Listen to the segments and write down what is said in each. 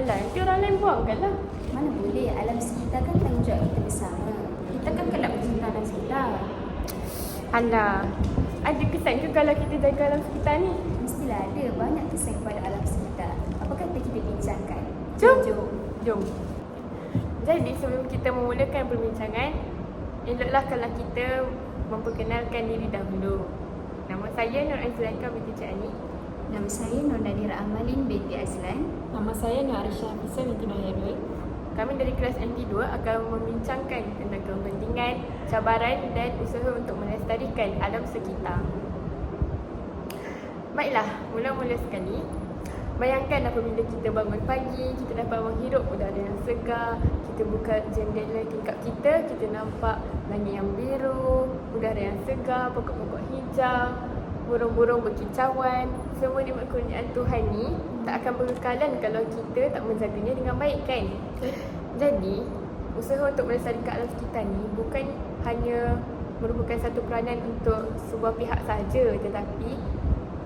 Alah, nanti orang lain buangkan lah. Mana boleh, alam sekitar kan tanggungjawab kita bersama. Kita kan kelak mencinta alam sekitar. Alah, ada kesan ke kalau kita jaga alam sekitar ni? Mestilah ada banyak kesan kepada alam sekitar. Apa kata kita bincangkan? Jom. Jom. Jom. Jadi sebelum kita memulakan perbincangan, eloklah kalau kita memperkenalkan diri dahulu. Nama saya Nur Aizlaika binti Cik Ani. Nama saya Nur Nadira Amalin binti Azlan. Nama saya Nur Arisha Hafizah binti Noyadul. Kami dari kelas NT2 akan membincangkan tentang kepentingan, cabaran dan usaha untuk melestarikan alam sekitar. Baiklah, mula-mula sekali, bayangkan apabila kita bangun pagi, kita dapat menghirup udara yang segar, kita buka jendela tingkap kita nampak langit yang biru, udara yang segar, pokok-pokok hijau, burung-burung berkicauan. Semua nikmat kurniaan Tuhan ni tak akan berkekalan kalau kita tak menjaganya dengan baik, kan? Jadi, usaha untuk melestarikan alam sekitar ni bukan hanya merupakan satu peranan untuk sebuah pihak sahaja, tetapi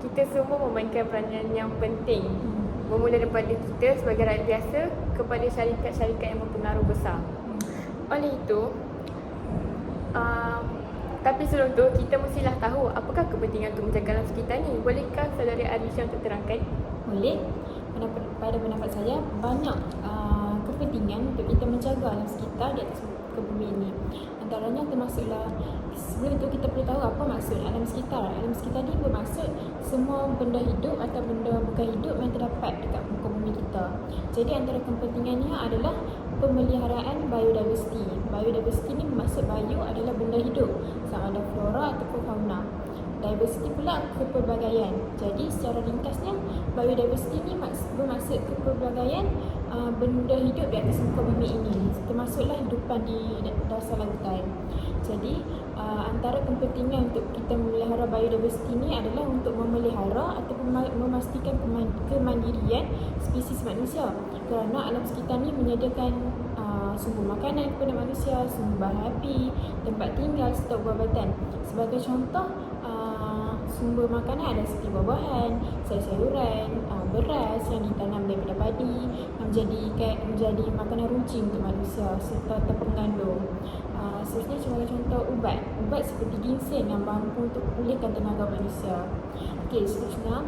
kita semua memainkan peranan yang penting. Bermula daripada kita sebagai rakyat biasa kepada syarikat-syarikat yang berpengaruh besar. Oleh itu, tapi sebelum tu, kita mestilah tahu apakah kepentingan untuk menjaga alam sekitar ni. Bolehkah saudari Arisha untuk terangkan? Boleh. Pada pendapat saya, banyak kepentingan untuk kita menjaga alam sekitar di atas muka bumi ini. Antaranya termasuklah, sebelum itu kita perlu tahu apa maksud alam sekitar. Alam sekitar ni bermaksud semua benda hidup atau benda bukan hidup yang terdapat dekat muka bumi kita. Jadi antara kepentingannya adalah pemeliharaan biodiversity. Biodiversity ni bermaksud bio adalah benda hidup, sama ada flora ataupun fauna. Diversity pula kepelbagaian. Jadi secara ringkasnya, biodiversity ni bermaksud kepelbagaian benda hidup di atas muka bumi ini, termasuklah hidupan di dasar lautan. Jadi antara kepentingan untuk kita memelihara biodiversity ini adalah untuk memelihara ataupun memastikan kemandirian spesies manusia, kerana alam sekitar ni menyediakan sumber makanan kepada manusia, sumber bahan api, tempat tinggal serta ubat-ubatan. Sebagai contoh, sumber makanan ada seperti buah-buahan, sayur-sayuran, beras yang ditanam daripada padi menjadi makanan runcing untuk manusia serta tepung gandum. Seterusnya sebagai contoh ubat seperti ginseng yang mampu untuk pulihkan tenaga manusia. Okey, seterusnya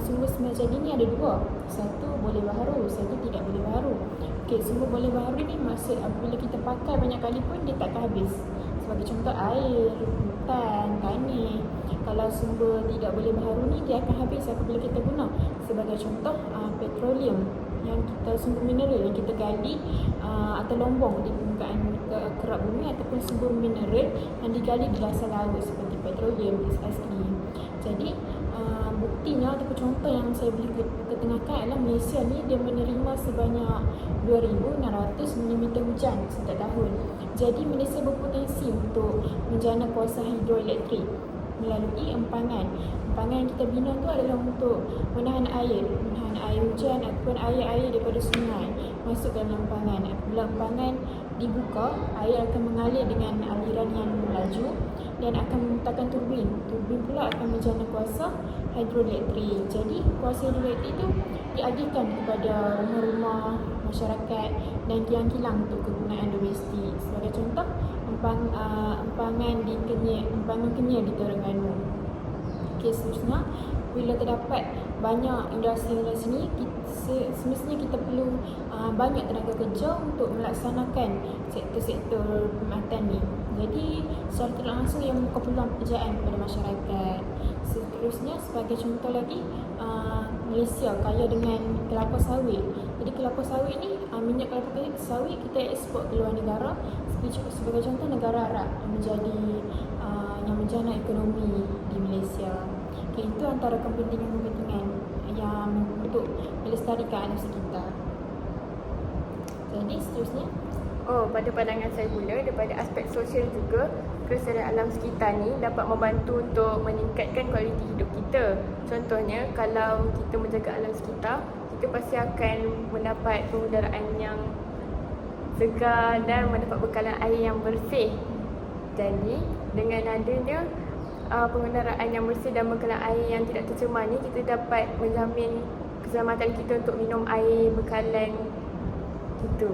sumber semacam ini ada dua. Satu boleh baharu, satu tidak boleh baharu. Okey, sumber boleh baharu ni maksud apabila kita pakai banyak kali pun dia takkan habis. Sebagai contoh air, hutan, tanah. Kalau sumber tidak boleh baharu ni dia akan habis apabila kita guna. Sebagai contoh petroleum yang kita, sumber mineral yang kita gali atau lombong di permukaan kerak bumi, ataupun sumber mineral yang digali di dasar laut seperti petroleum, asli. Jadi buktinya ataupun contoh yang saya boleh ketengahkan adalah Malaysia ni dia menerima sebanyak 2,600 mm hujan setiap tahun. Jadi Malaysia berpotensi untuk menjana kuasa hidroelektrik melalui empangan. Empangan yang kita bina tu adalah untuk menahan air hujan ataupun air daripada sungai masuk dalam empangan. Apabila empangan dibuka, air akan mengalir dengan aliran yang melaju dan akan memutarkan turbin. Turbin pula akan menjana kuasa hidroelektrik. Jadi kuasa hidroelektrik itu dialihkan kepada rumah-rumah masyarakat dan kilang-kilang untuk kegunaan domestik. Sebagai contoh, empangan Kenyir di Terengganu. Okey, seterusnya, bila terdapat banyak industri-industri ni, semestinya kita perlu banyak tenaga kerja untuk melaksanakan sektor-sektor perkhidmatan ni. Jadi secara tidak langsung ia membuka peluang pekerjaan kepada masyarakat. Seterusnya, sebagai contoh lagi, Malaysia kaya dengan kelapa sawit. Jadi kelapa sawit ni, minyak kelapa sawit kita ekspor ke luar negara. Sebagai contoh, negara Arab yang menjana ekonomi di Malaysia. Okay, itu antara kepentingan-kepentingan yang untuk melestarikan alam sekitar. Jadi seterusnya, Pada pandangan saya pula, daripada aspek sosial juga, kelestarian alam sekitar ni dapat membantu untuk meningkatkan kualiti hidup kita. Contohnya, kalau kita menjaga alam sekitar, kita pasti akan mendapat pengudaraan yang segar dan mendapat bekalan air yang bersih. Jadi, dengan adanya pengendaraan yang bersih dan bekalan air yang tidak tercemar ni, kita dapat menjamin keselamatan kita untuk minum air bekalan itu.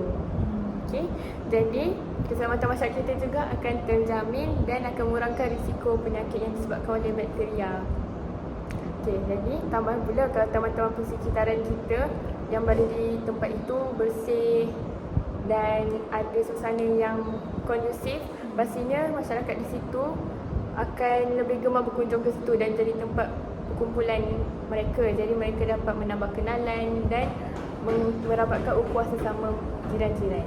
Okey, jadi keselamatan masyarakat kita juga akan terjamin dan akan mengurangkan risiko penyakit yang disebabkan oleh bakteria. Okey, jadi tambahan pula kalau teman-teman persekitaran kita yang berada di tempat itu bersih dan ada suasana yang kondusif, pastinya masyarakat di situ akan lebih gemar berkunjung ke situ dan jadi tempat perkumpulan mereka. Jadi mereka dapat menambah kenalan dan merapatkan ukhuwah sesama jiran-jiran.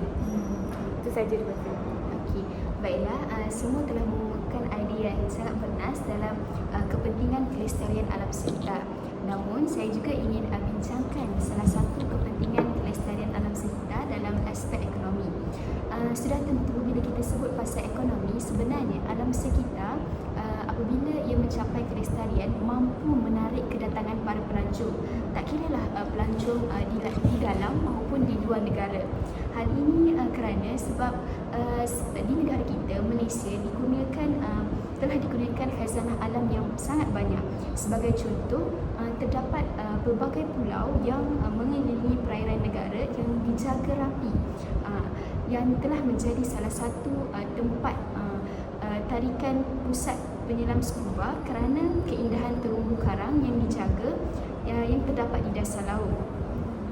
Itu saja daripada saya. Okey, baiklah, semua telah memuatkan idea yang sangat bernas dalam kepentingan kelestarian alam sekitar. Namun, saya juga ingin bincangkan salah satu kepentingan kelestarian alam sekitar dalam aspek ekonomi. Sudah tentu bila kita sebut pasal ekonomi, sebenarnya alam sekitar apabila ia mencapai kelestarian mampu menarik kedatangan para pelancong. Tak kiralah pelancong di dalam maupun di luar negara. Hal ini kerana sebab di negara kita, Malaysia, telah digunakan khazanah alam yang sangat banyak. Sebagai contoh, terdapat pelbagai pulau yang mengelilingi perairan negara yang dijaga rapi, yang telah menjadi salah satu tempat tarikan pusat penyelam scuba kerana keindahan terumbu karang yang dijaga yang terdapat di dasar laut.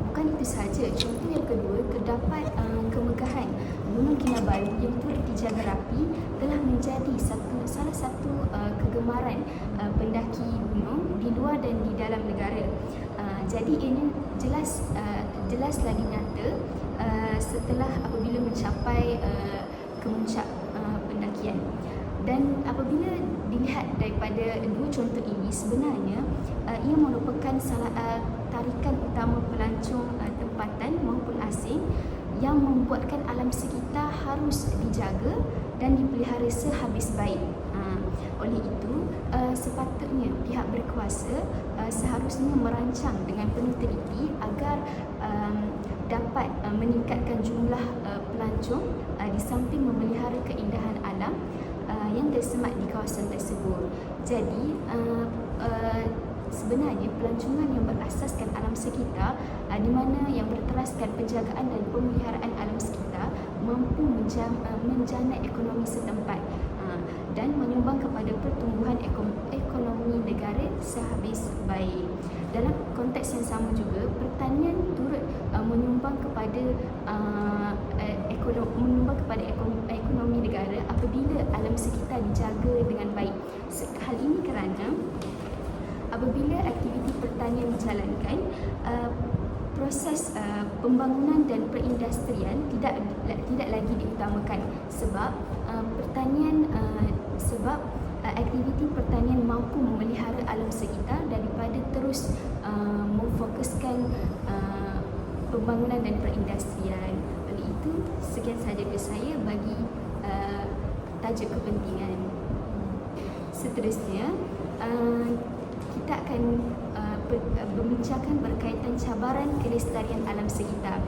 Bukan itu sahaja, contoh yang kedua, terdapat kemegahan Gunung Kinabalu yang turut dijaga rapi telah menjadi salah satu kegemaran pendaki gunung di luar dan di dalam negara. Jadi ini jelas lagi nyata setelah apabila mencapai kemuncak pendakian. Dan apabila dilihat daripada dua contoh ini, sebenarnya ia merupakan tarikan utama pelancong tempatan maupun asing yang membuatkan alam sekitar harus dijaga dan dipelihara sehabis baik. Oleh itu, sepatutnya pihak berkuasa seharusnya merancang dengan penuh teliti agar dapat meningkatkan jumlah pelancong di samping memelihara keindahan alam yang tersemat di kawasan tersebut. Jadi sebenarnya pelancongan yang berasaskan alam sekitar di mana yang berteraskan penjagaan dan pemeliharaan alam sekitar mampu menjana ekonomi setempat dan menyumbang kepada pertumbuhan ekonomi negara sehabis baik. Dalam konteks yang sama juga, pertanian turut menyumbang kepada ekonomi negara apabila alam sekitar dijaga dengan baik. Hal ini kerana apabila aktiviti pertanian dijalankan, proses pembangunan dan perindustrian tidak lagi diutamakan sebab aktiviti pertanian mampu memelihara alam sekitar daripada terus memfokuskan pembangunan dan perindustrian. Oleh itu, sekian sahaja dari saya bagi tajuk kepentingan. Seterusnya, kita akan membincangkan berkaitan cabaran kelestarian alam sekitar.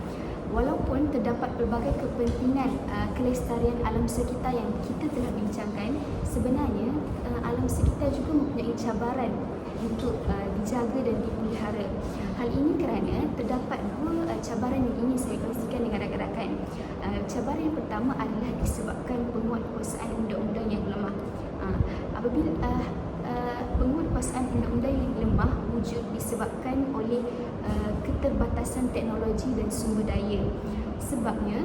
Walaupun terdapat pelbagai kepentingan kelestarian alam sekitar yang kita telah bincangkan, sebenarnya alam sekitar juga mempunyai cabaran untuk dijaga dan dipelihara. Hal ini kerana terdapat dua cabaran yang ingin saya kongsikan dengan rakan-rakan. Cabaran yang pertama adalah disebabkan penguatkuasaan undang-undang yang lemah. Apabila penguatkuasaan undang-undang yang lemah wujud disebabkan oleh keterbatasan teknologi dan sumber daya. Sebabnya,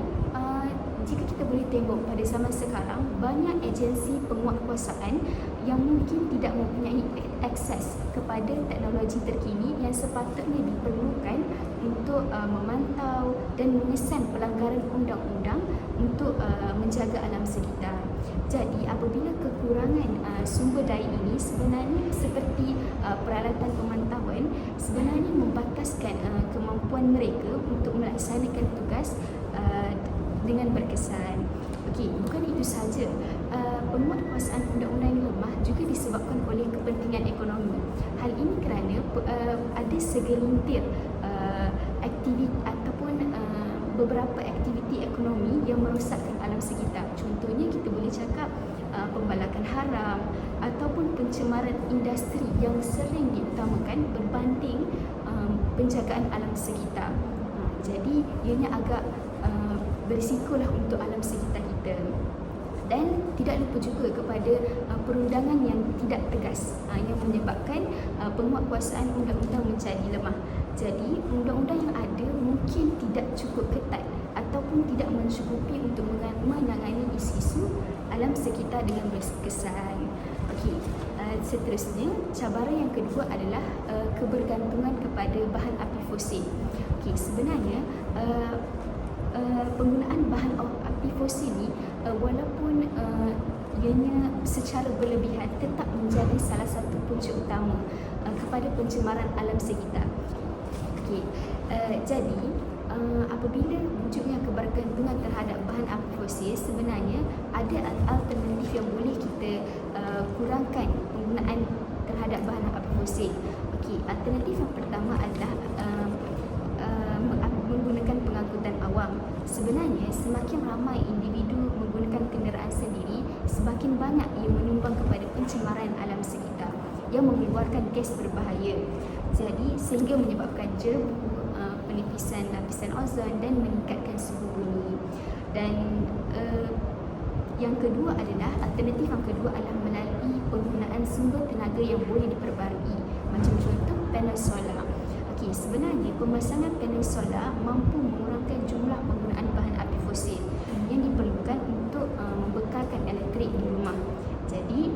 jika kita boleh tengok pada zaman sekarang, banyak agensi penguatkuasaan yang mungkin tidak mempunyai akses kepada teknologi terkini yang sepatutnya diperlukan untuk memantau dan mengesan pelanggaran undang-undang untuk menjaga alam sekitar. Jadi apabila kekurangan sumber daya ini sebenarnya seperti peralatan pemantauan sebenarnya membataskan kemampuan mereka untuk melaksanakan tugas dengan berkesan. Okey, bukan itu sahaja. Penguatkuasaan undang-undang yang lemah juga disebabkan oleh kepentingan ekonomi. Hal ini kerana ada segelintir aktiviti ataupun beberapa aktiviti ekonomi yang merosakkan alam sekitar. Contohnya kita boleh cakap pembalakan haram ataupun pencemaran industri yang sering diutamakan berbanding penjagaan alam sekitar. Jadi ianya agak berisikolah untuk alam sekitar kita. Dan tidak lupa juga kepada perundangan yang tidak tegas yang menyebabkan penguatkuasaan undang-undang menjadi lemah. Jadi undang-undang yang ada mungkin tidak cukup ketat ataupun tidak mencukupi untuk menangani isu-isu alam sekitar dengan berkesan. Okey, seterusnya cabaran yang kedua adalah kebergantungan kepada bahan api fosil. Okey, sebenarnya penggunaan bahan api fosil ni walaupun ianya secara berlebihan tetap menjadi salah satu punca utama kepada pencemaran alam sekitar. Okey, jadi apabila wujudnya kebergantungan terhadap bahan api fosil, sebenarnya ada alternatif yang boleh kita kurangkan penggunaan terhadap bahan api fosil. Okey, alternatif yang pertama adalah menggunakan pengangkutan awam. Sebenarnya semakin ramai individu menggunakan kenderaan sendiri, semakin banyak ia menyumbang kepada pencemaran alam sekitar yang mengeluarkan gas berbahaya. Jadi sehingga menyebabkan jebu, penipisan lapisan ozon dan meningkatkan suhu bumi. Dan yang kedua adalah alternatif yang kedua adalah melalui penggunaan sumber tenaga yang boleh diperbarui, macam contoh panel solar. Okey, sebenarnya pemasangan panel solar mampu mengurangkan jumlah penggunaan bahan api fosil yang diperlukan untuk membekalkan elektrik di rumah. Jadi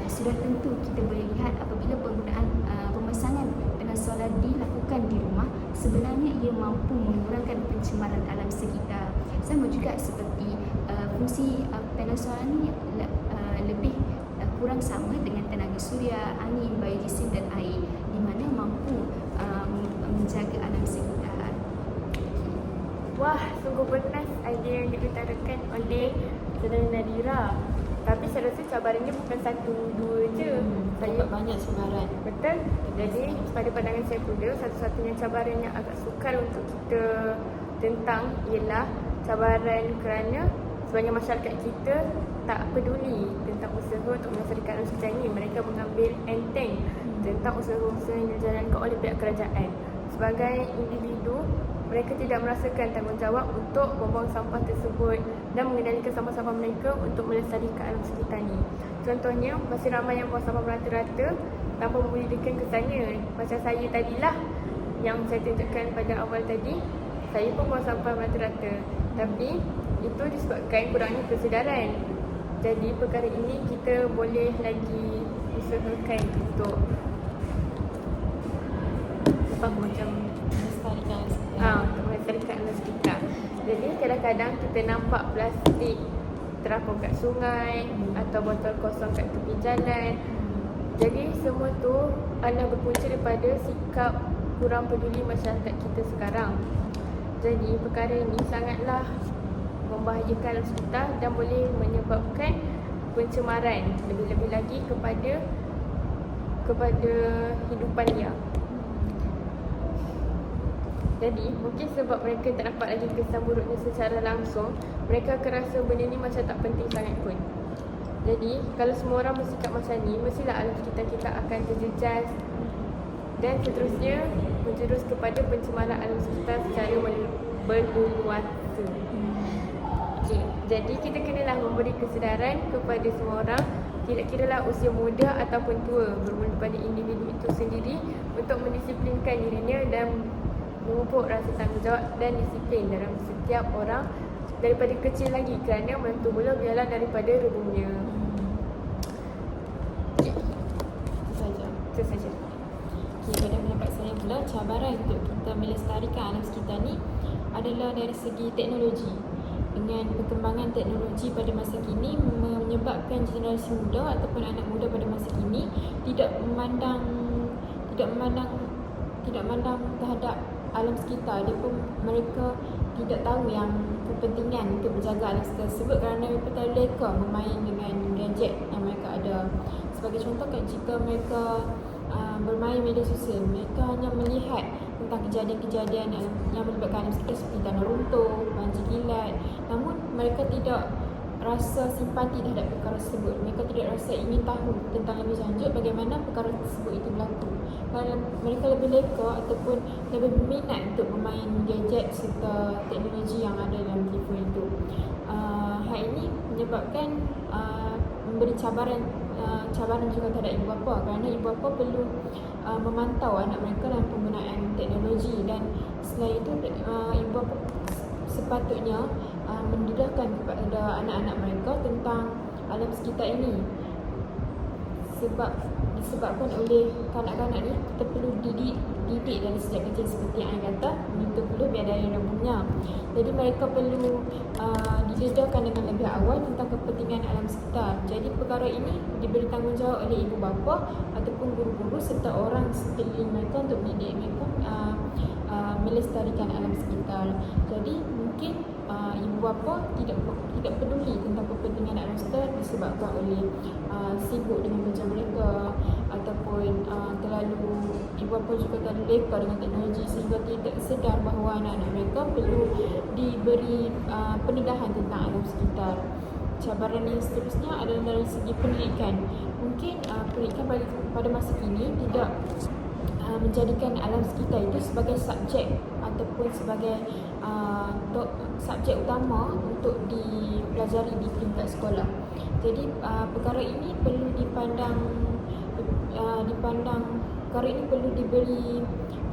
sudah tentu kita boleh lihat apabila penggunaan pemasangan panel solar dilakukan di rumah, sebenarnya ia mampu mengurangkan pencemaran alam sekitar. Sama juga seperti fungsi panel solar ni lebih kurang sama dengan tenaga suria, angin, biogesin dan air, di mana mampu menjaga alam sekitar. Wah, sungguh bernas idea yang diutarakan oleh Saudara Nadira. Tapi saya rasa cabarannya bukan satu, dua je. Saya banyak cabaran. Betul. Jadi pada pandangan saya pula, satu-satunya cabaran yang agak sukar untuk kita tentang ialah cabaran kerana sebagai masyarakat kita tak peduli tentang usaha untuk melestarikan alam sekitar ini. Mereka mengambil enteng tentang usaha-usaha yang dijalankan oleh pihak kerajaan. Sebagai individu, mereka tidak merasakan tanggungjawab untuk membuang sampah tersebut dan mengendalikan sampah-sampah mereka untuk melestarikan alam sekitar ini. Contohnya, masih ramai yang buang sampah merata-rata tanpa membudidakan kesannya. Macam saya tadilah yang saya tunjukkan pada awal tadi, saya pun buang sampah merata-rata. Tapi itu disebabkan kurangnya kesedaran. Jadi perkara ini kita boleh lagi usahakan untuk macam untuk melestarikan alam sekitar. Jadi kadang-kadang kita nampak plastik terapung kat sungai atau botol kosong kat tepi jalan. Jadi semua tu adalah berpunca daripada sikap kurang peduli masyarakat kita sekarang. Jadi perkara ini sangatlah membahayakan alam sekitar dan boleh menyebabkan pencemaran lebih-lebih lagi kepada hidupan liar. Jadi mungkin sebab mereka tak dapat lagi kesan buruknya secara langsung, mereka akan rasa benda ni macam tak penting sangat pun. Jadi kalau semua orang bersikap macam ni, mestilah alam sekitar kita akan terjejas dan seterusnya menjurus kepada pencemaran alam sekitar secara berleluasa. Okay. Jadi kita kenalah memberi kesedaran kepada semua orang, tidak kiralah usia muda ataupun tua, bermula pada individu itu sendiri untuk mendisiplinkan dirinya dan memupuk rasa tanggungjawab dan disiplin dalam setiap orang daripada kecil lagi, kerana menentu mula biarlah daripada rebungnya. Itu saja. Okay, pada pendapat saya pula, cabaran untuk kita melestarikan alam sekitar ni adalah dari segi teknologi. Dengan perkembangan teknologi pada masa kini menyebabkan generasi muda ataupun anak muda pada masa kini tidak memandang terhadap alam sekitar. Dia pun mereka tidak tahu yang kepentingan untuk menjaga alam sekitar tersebut kerana mereka terlalu leka bermain dengan gadget yang mereka ada. Sebagai contoh, jika mereka bermain media sosial, mereka hanya melihat tentang kejadian-kejadian yang melibatkan alam sekitar seperti tanah runtuh, banjir kilat. Namun mereka tidak rasa simpati terhadap perkara tersebut. Mereka tidak rasa ingin tahu tentang lebih lanjut bagaimana perkara tersebut itu berlaku. Kalau mereka lebih leka ataupun lebih berminat untuk bermain gadget serta teknologi yang ada dalam telefon itu. Hal ini menyebabkan memberi cabaran juga terhadap ibu bapa, kerana ibu bapa perlu memantau anak mereka dalam penggunaan teknologi, dan selain itu ibu bapa sepatutnya mendedahkan kepada anak-anak mereka tentang alam sekitar ini. Disebabkan oleh kanak-kanak ni, kita perlu didik dari sejak kecil seperti yang saya kata, menuntut bulu biar daya rebungnya. Jadi mereka perlu didedahkan dengan lebih awal tentang kepentingan alam sekitar. Jadi perkara ini diberi tanggungjawab oleh ibu bapa ataupun guru-guru serta orang sekeliling mereka untuk mendidik mereka melestarikan alam sekitar. Jadi mungkin ibu bapa tidak peduli tentang kepentingan alam sekitar disebabkan oleh sibuk dengan kerja mereka, ataupun ibu bapa juga terlalu leka dengan teknologi sehingga tidak sedar bahawa anak-anak mereka perlu diberi pendedahan tentang alam sekitar. Cabaran yang seterusnya adalah dari segi pendidikan. Mungkin pendidikan pada masa kini tidak menjadikan alam sekitar itu sebagai subjek ataupun sebagai subjek utama untuk dipelajari di tingkat sekolah. Jadi perkara ini perlu perkara ini perlu diberi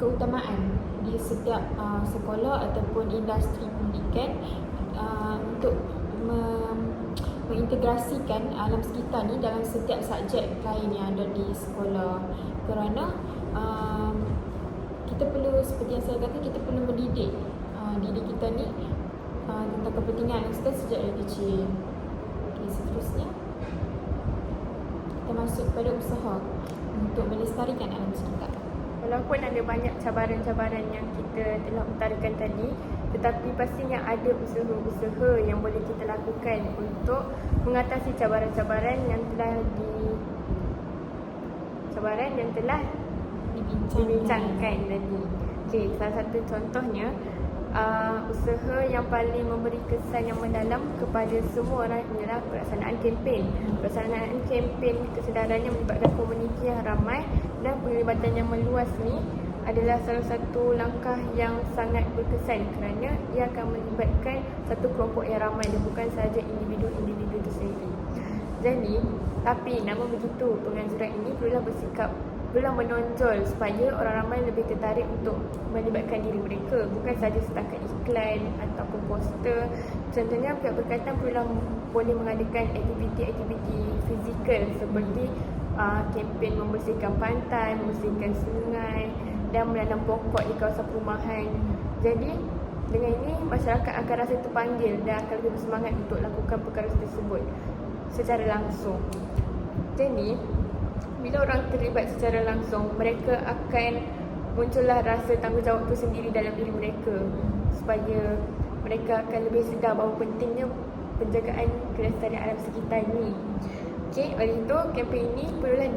keutamaan di setiap sekolah ataupun industri pendidikan untuk mengintegrasikan alam sekitar ni dalam setiap subjek lain yang ada di sekolah. Kerana kita perlu, seperti yang saya kata, kita perlu mendidik diri kita ni tentang kepentingan alam sekitar sejak dari kecil. Okay, seterusnya kita masuk pada usaha untuk melestarikan alam sekitar. Walaupun ada banyak cabaran-cabaran yang kita telah utarakan tadi, tetapi pastinya ada usaha-usaha yang boleh kita lakukan untuk mengatasi cabaran-cabaran yang telah dibincangkan tadi. Okey, salah satu contohnya usaha yang paling memberi kesan yang mendalam kepada semua orang ialah pelaksanaan kempen. Pelaksanaan kempen kesedaran yang melibatkan komuniti yang ramai dan penglibatan yang meluas ni adalah salah satu langkah yang sangat berkesan kerana ia akan melibatkan satu kelompok yang ramai dan bukan sahaja individu-individu itu sendiri. Jadi, tapi namun begitu, penganjuran ini perlulah menonjol supaya orang ramai lebih tertarik untuk melibatkan diri mereka, bukan sahaja setakat iklan ataupun poster. Contohnya, pihak berkaitan boleh mengadakan aktiviti-aktiviti fizikal seperti kempen membersihkan pantai, membersihkan sungai dan menanam pokok di kawasan perumahan. Jadi, dengan ini masyarakat akan rasa terpanggil dan akan lebih bersemangat untuk lakukan perkara tersebut secara langsung. Jadi, bila orang terlibat secara langsung, mereka akan muncullah rasa tanggungjawab itu sendiri dalam diri mereka, supaya mereka akan lebih sedar bahawa pentingnya penjagaan kelestarian alam sekitar ini. Okey, oleh itu kempen ini perlulah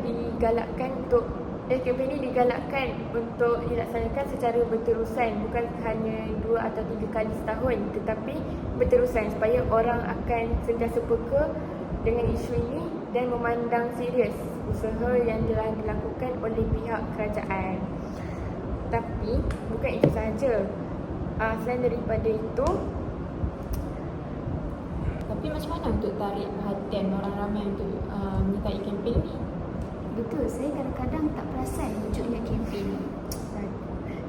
digalakkan untuk dilaksanakan secara berterusan, bukan hanya 2 atau 3 kali setahun, tetapi berterusan supaya orang akan sentiasa peka dengan isu ini dan memandang serius usaha yang telah dilakukan oleh pihak kerajaan. Tapi bukan itu sahaja. Selain daripada itu, Tapi macam mana untuk tarik perhatian orang ramai untuk menyertai kempen ni? Betul, saya kadang-kadang tak perasan wujudnya kempen ni.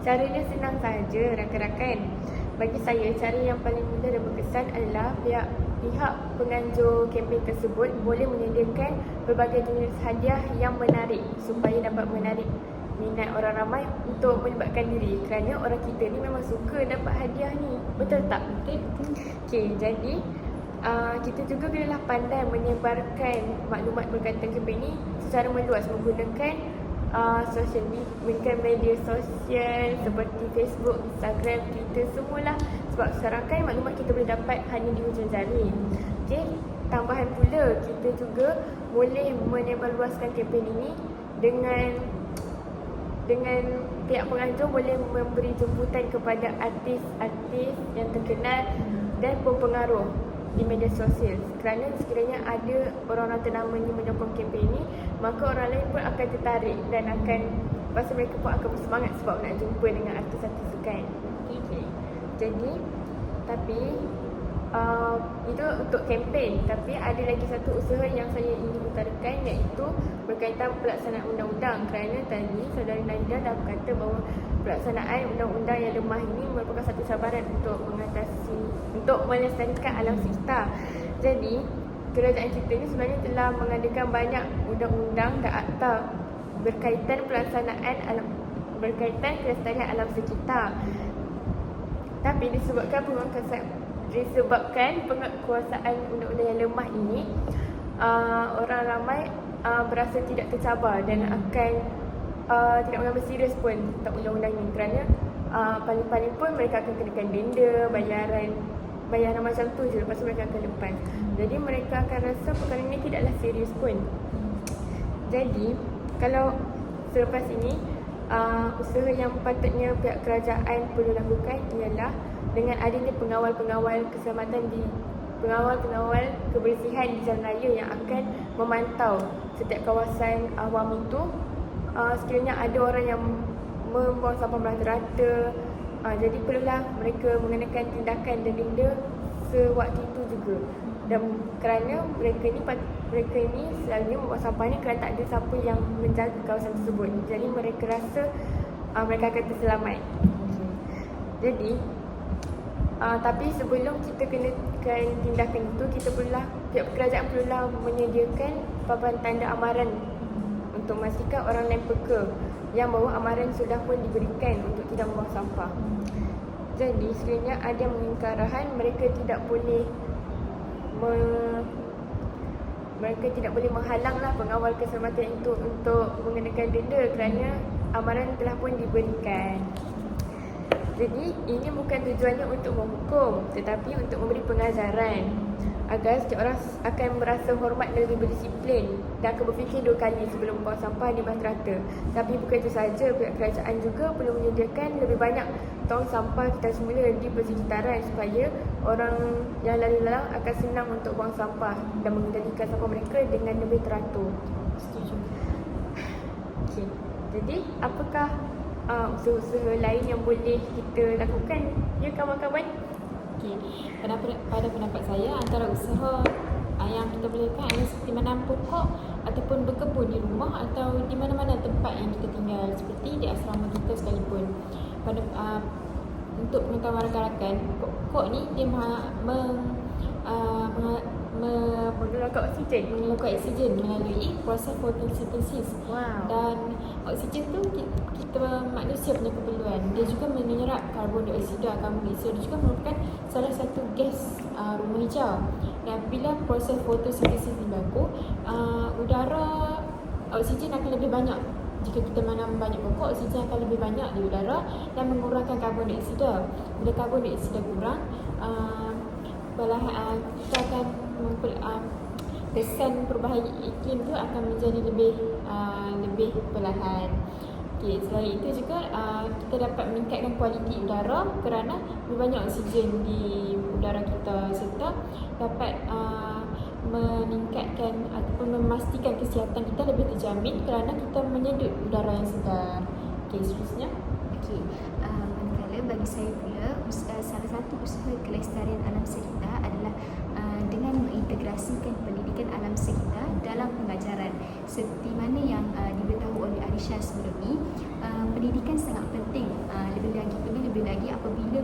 caranya senang sahaja rakan-rakan. Bagi saya, cara yang paling mudah dan berkesan adalah pihak penganjur kempen tersebut boleh menyediakan berbagai jenis hadiah yang menarik supaya dapat menarik minat orang ramai untuk melibatkan diri, kerana orang kita ni memang suka dapat hadiah ni. Betul tak? Betul. Okey, jadi kita juga kenalah pandai menyebarkan maklumat berkaitan kempen ni secara meluas menggunakan media sosial seperti Facebook, Instagram, Twitter, semualah. Sebab sekarang kan maklumat kita boleh dapat hanya di hujung jari. Okey, tambahan pula kita juga boleh menyebarluaskan kempen ini dengan pihak penganjur boleh memberi jemputan kepada artis-artis yang terkenal dan berpengaruh di media sosial. Kerana sekiranya ada orang-orang ternama yang menyokong kempen ini, maka orang lain pun akan tertarik dan akan pasti mereka pun akan bersemangat sebab nak jumpa dengan artis-artis tu kan. Okay. Jadi tapi itu untuk kempen. Tapi ada lagi satu usaha yang saya ingin utarakan, iaitu berkaitan pelaksanaan undang-undang. Kerana tadi Saudara Naida dah berkata bahawa pelaksanaan undang-undang yang lemah ini merupakan satu cabaran untuk melestarikan alam sekitar. Jadi kerajaan kita ni sebenarnya telah mengadakan banyak undang-undang dan akta berkaitan kelestarian alam sekitar. Tapi disebabkan penguasaan undang-undang yang lemah ini, orang ramai berasa tidak tercabar dan akan tidak mengambil serius pun tentang undang-undang ini. Kerana paling-paling pun mereka akan kenakan denda, bayaran macam tu je, lepas tu mereka akan lepas. Jadi mereka akan rasa perkara ini tidaklah serius pun. Jadi kalau selepas ini usaha yang patutnya pihak kerajaan perlu lakukan ialah dengan adanya pengawal-pengawal kebersihan di jalan raya yang akan memantau setiap kawasan awam itu. Sekiranya ada orang yang membuang sampah merata-rata, jadi perlulah mereka mengenakan tindakan dan denda sewaktu itu juga. Dan kerana mereka ni selalunya membuang sampah ni kerana tak ada siapa yang menjaga kawasan tersebut. Jadi mereka rasa mereka akan terselamat. Jadi tapi sebelum kita kenakan tindakan itu, pihak kerajaan perlulah menyediakan papan tanda amaran untuk memastikan orang lain peka yang bahawa amaran sudah pun diberikan untuk tidak membuang sampah. Jadi sekiranya ada yang mengingkar arahan, mereka tidak boleh menghalanglah pengawal keselamatan itu untuk mengenakan denda kerana amaran telah pun diberikan. Jadi ini bukan tujuannya untuk menghukum, tetapi untuk memberi pengajaran agar setiap orang akan merasa hormat dan lebih berdisiplin dan akan berfikir dua kali sebelum membuang sampah di merata. Tapi bukan itu sahaja, pihak kerajaan juga perlu menyediakan lebih banyak tong sampah kita semula di persekitaran supaya orang yang lalu lalang akan senang untuk buang sampah dan mengendalikan sampah mereka dengan lebih teratur. Setuju. Okay. Jadi apakah usaha-usaha lain yang boleh kita lakukan, ya kawan-kawan? Okay. Pada pendapat saya, antara usaha yang kita boleh lakukan adalah seperti menanam pokok ataupun berkebun di rumah atau di mana-mana tempat yang kita tinggal, seperti di asrama kita sekalipun. Untuk pengetahuan rakan-rakan, pokok ni dia mengeluarkan oksigen melalui proses fotosintesis. Wow. Dan oksigen tu kita manusia punya keperluan. Dia juga menyerap karbon dioksida. Karbon dioksida juga merupakan salah satu gas rumah hijau. Dan bila proses fotosintesis berlaku, udara oksigen akan lebih banyak. Jika kita menanam banyak pokok, oksigen akan lebih banyak di udara dan mengurangkan karbon dioksida. Bila karbon dioksida kurang, kita akan kesan perubahan iklim tu akan menjadi lebih perlahan. Okay, selain itu juga kita dapat meningkatkan kualiti udara kerana lebih banyak oksigen di udara kita, serta dapat meningkatkan ataupun memastikan kesihatan kita lebih terjamin kerana kita menyedut udara yang segar. Okay, seterusnya. Okey, manakala bagi saya pula salah satu usaha kelestarian alam sekitar adalah dengan mengintegrasikan pendidikan alam sekitar dalam pengajaran. Seperti mana yang diberitahu oleh Arisha sebelum ini, pendidikan sangat penting, lebih lagi apabila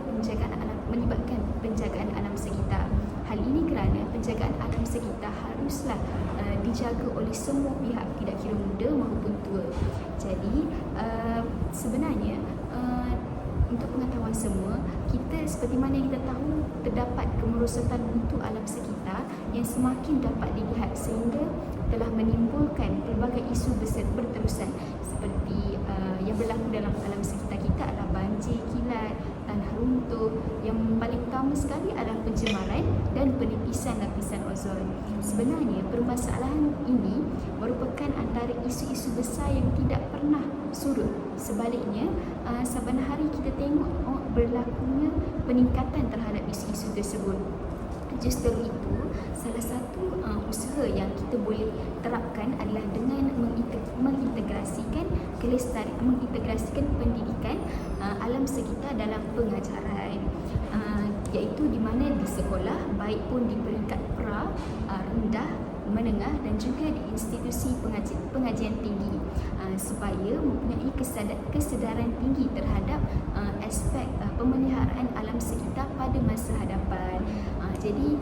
melibatkan penjagaan alam sekitar. Hal ini kerana penjagaan alam sekitar haruslah dijaga oleh semua pihak, tidak kira muda maupun tua. Jadi sebenarnya untuk pengetahuan semua, kita seperti mana yang kita tahu, terdapat kemerosotan mutu alam sekitar yang semakin dapat dilihat sehingga telah menimbulkan pelbagai isu berterusan seperti yang berlaku dalam alam sekitar kita adalah banjir, kilat, tanah runtuh. Yang paling utama sekali adalah pencemaran dan penipisan lapisan ozon. Sebenarnya permasalahan ini merupakan antara isu-isu besar yang tidak pernah surut. Sebaliknya, saban hari kita tengok berlakunya peningkatan terhadap isu-isu tersebut. Justru itu, salah satu usaha yang kita boleh terapkan adalah dengan mengintegrasikan pendidikan alam sekitar dalam pengajaran, iaitu di mana di sekolah, baik pun di peringkat pra, rendah, menengah dan juga di institusi pengajian tinggi, supaya mempunyai kesedaran tinggi terhadap aspek pemeliharaan alam sekitar pada masa hadapan. Jadi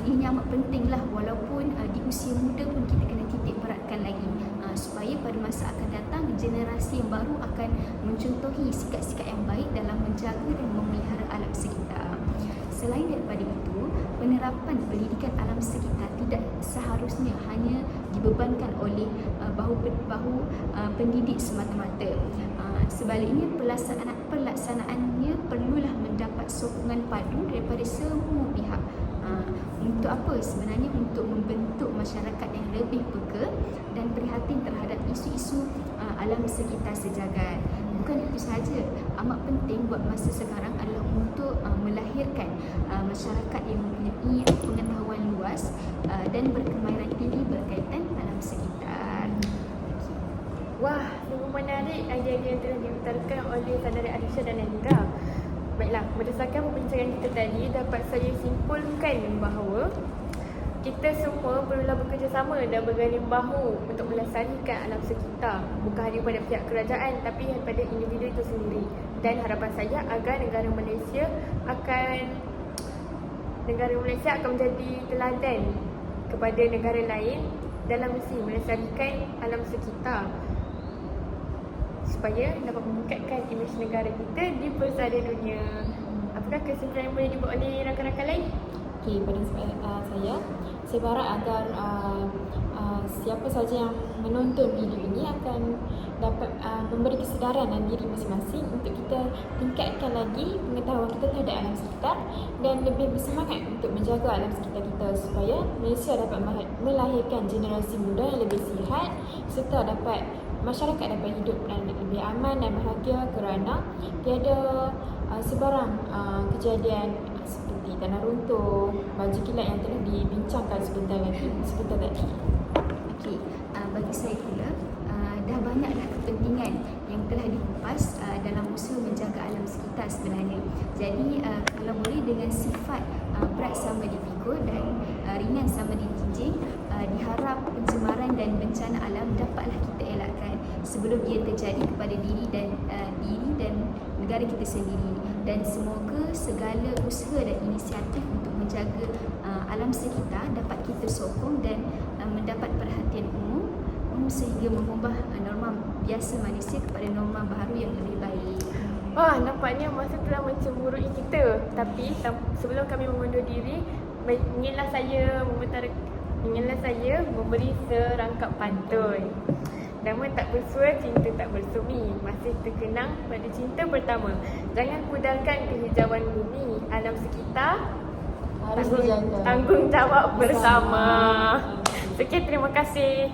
ini amat pentinglah, walaupun di usia muda pun kita kena titik beratkan lagi, supaya pada masa akan datang generasi yang baru akan mencontohi sikap-sikap yang baik dalam menjaga dan memelihara alam sekitar. Selain daripada itu, penerapan pendidikan alam sekitar tidak seharusnya hanya dibebankan oleh bahu pendidik semata-mata. Sebaliknya, pelaksanaannya perlulah mendapat sokongan padu daripada semua pihak. Untuk apa? Sebenarnya untuk membentuk masyarakat yang lebih peka dan prihatin terhadap isu-isu alam sekitar sejagat. Bukan itu sahaja, amat penting buat masa sekarang adalah untuk melahirkan masyarakat yang mempunyai pengetahuan luas dan berkemahiran tinggi berkaitan alam sekitar. Wah, sungguh menarik idea-idea yang telah diutarakan oleh saudara Alisha dan Nadira. Baiklah, berdasarkan perbincangan kita tadi, dapat saya simpulkan bahawa kita semua perlulah bekerjasama dan berganding bahu untuk melestarikan alam sekitar, bukan hanya pada pihak kerajaan tapi pada individu itu sendiri. Dan harapan saya agar negara Malaysia akan menjadi teladan kepada negara lain dalam misi melestarikan alam sekitar, supaya dapat meningkatkan imej negara kita di persada dunia. Apakah kesimpulan yang boleh dibuat oleh rakan-rakan lain? Okey, pada saya berharap agar siapa saja yang menonton video ini akan dapat memberi kesedaran dalam diri masing-masing untuk kita tingkatkan lagi pengetahuan kita terhadap alam sekitar dan lebih bersemangat untuk menjaga alam sekitar kita, supaya Malaysia dapat melahirkan generasi muda yang lebih sihat serta masyarakat dapat hidup dan lebih aman dan bahagia kerana tiada sebarang kejadian seperti tanah runtuh, baju kilat yang telah dibincangkan sebentar tadi. Okey, bagi saya pula, dah banyaklah kepentingan yang telah dikupas dalam usaha menjaga alam sekitar sebenarnya. Jadi kalau boleh dengan sifat berat sama dipikul dan ringan sama dijinjing, diharap pencemaran dan bencana alam dapatlah kita elakkan sebelum ia terjadi kepada diri dan negara kita sendiri. Dan semoga segala usaha dan inisiatif untuk menjaga alam sekitar dapat kita sokong dan mendapat perhatian umum sehingga mengubah norma biasa Malaysia kepada norma baru yang lebih baik. Wah, nampaknya masa telah mencemburui kita. Tapi sebelum kami mengundur diri, inginlah saya memberi serangkap pantun. Nama tak bersua, cinta tak bersumi, masih terkenang pada cinta pertama. Jangan pudarkan kehijauan bumi, alam sekitar Harus dijaga. tanggungjawab bersama. Sekian, terima kasih.